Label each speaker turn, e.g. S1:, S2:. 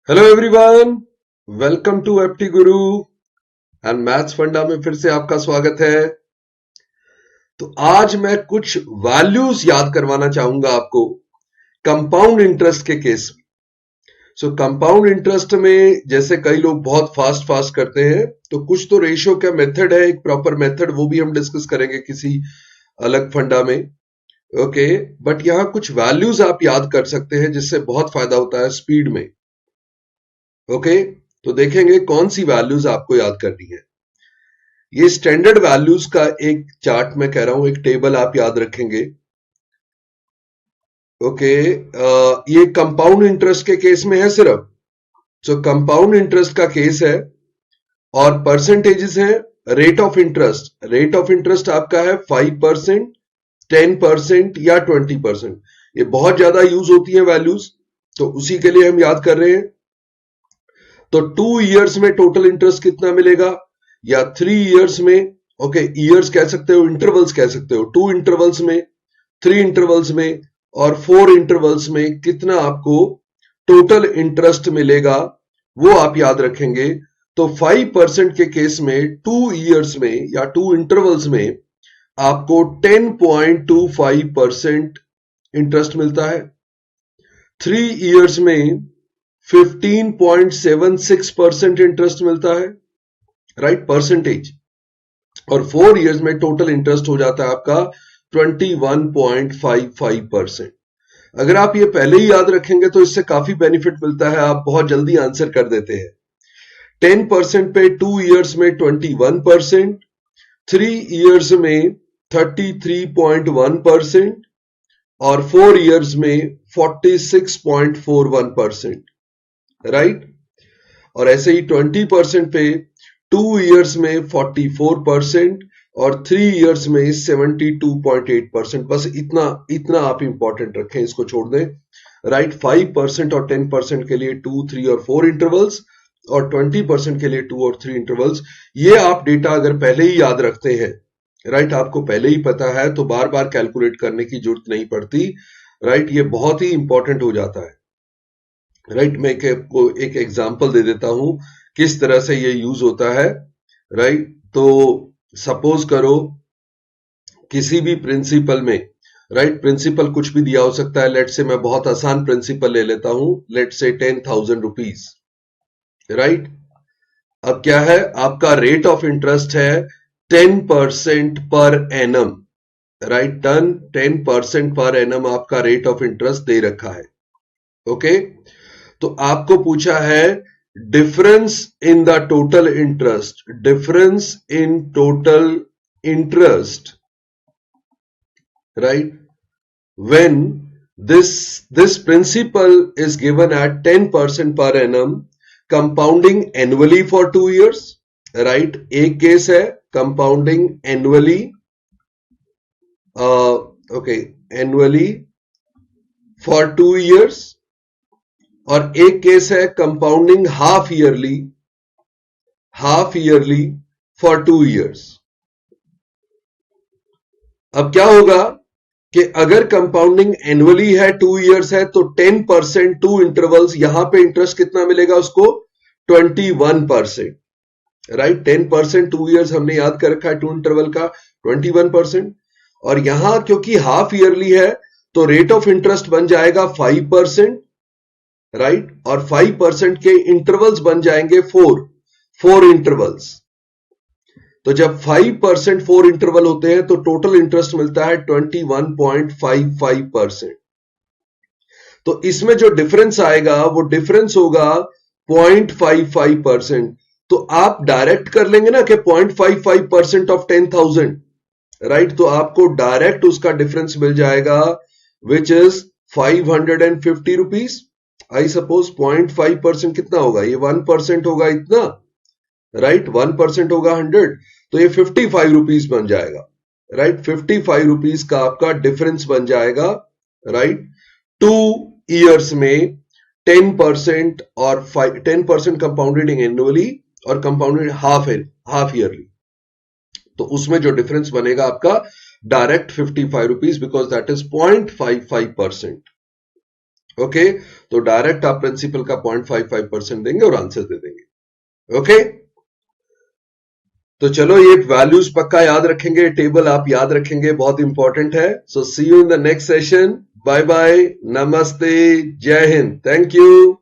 S1: Hello everyone, welcome to एप्टी Guru and maths फंडा में फिर से आपका स्वागत है। तो आज मैं कुछ वैल्यूज याद करवाना चाहूंगा आपको कंपाउंड इंटरेस्ट के केस में। कंपाउंड इंटरेस्ट में जैसे कई लोग बहुत फास्ट फास्ट करते हैं, तो कुछ तो रेशियो का मेथड है, एक प्रॉपर मेथड, वो भी हम डिस्कस करेंगे किसी अलग फंडा में। ओके, बट यहां कुछ वैल्यूज आप याद कर सकते हैं जिससे बहुत फायदा होता है स्पीड में। ओके, तो देखेंगे कौन सी वैल्यूज आपको याद करनी है। ये स्टैंडर्ड वैल्यूज का एक चार्ट मैं कह रहा हूं, एक टेबल आप याद रखेंगे। ओके, ये कंपाउंड इंटरेस्ट के केस में है सिर्फ। कंपाउंड इंटरेस्ट का केस है और परसेंटेजेस है। रेट ऑफ इंटरेस्ट आपका है 5%, 10% या 20%। ये बहुत ज्यादा यूज होती है वैल्यूज, तो उसी के लिए हम याद कर रहे हैं। तो 2 इयर्स में टोटल इंटरेस्ट कितना मिलेगा, या 3 इयर्स में, ओके, इयर्स कह सकते हो, इंटरवल्स कह सकते हो, 2 इंटरवल्स में, 3 इंटरवल्स में और 4 इंटरवल्स में कितना आपको टोटल इंटरेस्ट मिलेगा, वो आप याद रखेंगे। तो 5% के केस में 2 इयर्स में या 2 इंटरवल्स में आपको 10.25% इंटरेस्ट मिलता है। 3 इयर्स में 15.76% इंटरेस्ट मिलता है, राइट, परसेंटेज। और 4 इयर्स में टोटल इंटरेस्ट हो जाता है आपका 21.55%। अगर आप ये पहले ही याद रखेंगे तो इससे काफी बेनिफिट मिलता है, आप बहुत जल्दी आंसर कर देते हैं। 10% पे 2 इयर्स में 21%, 3 इयर्स में 33.1% और 4 इयर्स में 46.41%, राइट। और ऐसे ही 20% पे 2 इयर्स में 44% और 3 इयर्स में 72.8%। बस इतना आप इंपॉर्टेंट रखें, इसको छोड़ दें, राइट। 5% और 10% के लिए 2, 3 और 4 इंटरवल्स और 20% के लिए 2 और 3 इंटरवल्स। ये आप डेटा अगर पहले ही याद रखते हैं, राइट, आपको पहले ही पता है, तो बार बार कैलकुलेट करने की जरूरत नहीं पड़ती, राइट। ये बहुत ही इंपॉर्टेंट हो जाता है, राइट। मैं आपको एक एग्जांपल दे देता हूं किस तरह से ये यूज होता है, राइट। तो सपोज करो किसी भी प्रिंसिपल में, राइट, प्रिंसिपल कुछ भी दिया हो सकता है। लेट से मैं बहुत आसान प्रिंसिपल ले लेता हूं, लेट से 10,000 रुपीज, राइट। अब क्या है, आपका रेट ऑफ इंटरेस्ट है 10% per annum, right. 10% per annum आपका रेट ऑफ इंटरेस्ट दे रखा है। ओके, तो आपको पूछा है difference in the total interest, difference in total interest, right, when this principal is given at 10% per annum, compounding annually for 2 years, right। एक case है compounding annually, okay, annually for 2 years, और एक case है compounding half yearly for 2 years. अब क्या होगा कि अगर कंपाउंडिंग एनुअली है, 2 इयर्स है, तो 10% 2 इंटरवल्स, यहां पे इंटरेस्ट कितना मिलेगा उसको, 21%, राइट। 10% 2 इयर्स हमने याद कर रखा है, 2 इंटरवल का 21%। और यहां क्योंकि हाफ ईयरली है, तो रेट ऑफ इंटरेस्ट बन जाएगा 5%, राइट। और 5% के इंटरवल्स बन जाएंगे 4 इंटरवल्स। तो जब 5% 4 इंटरवल होते हैं तो टोटल इंटरेस्ट मिलता है 21.55%। तो इसमें जो डिफरेंस आएगा वो डिफरेंस होगा 0.55%। तो आप डायरेक्ट कर लेंगे ना कि 0.55% ऑफ 10,000, राइट। तो आपको डायरेक्ट उसका डिफरेंस मिल जाएगा which is 550 rupees. I suppose 0.5% कितना होगा, ये 1% होगा इतना, राइट। 1% होगा 100, तो ये 55 रुपीज बन जाएगा, राइट। 55 रुपीज का आपका डिफरेंस बन जाएगा, राइट। 2 इयर्स में 10% और 10% कंपाउंडेड एनुअली और कंपाउंडेड हाफ ईयरली, तो उसमें जो डिफरेंस बनेगा आपका direct 55 rupees, because that is 0.55%। Okay, तो डायरेक्ट आप प्रिंसिपल का 0.55% देंगे और आंसर दे देंगे। ओके, तो चलो ये वैल्यूज पक्का याद रखेंगे, टेबल आप याद रखेंगे, बहुत इंपॉर्टेंट है। So see you in the next session. Bye bye, नमस्ते, जय हिंद, थैंक यू।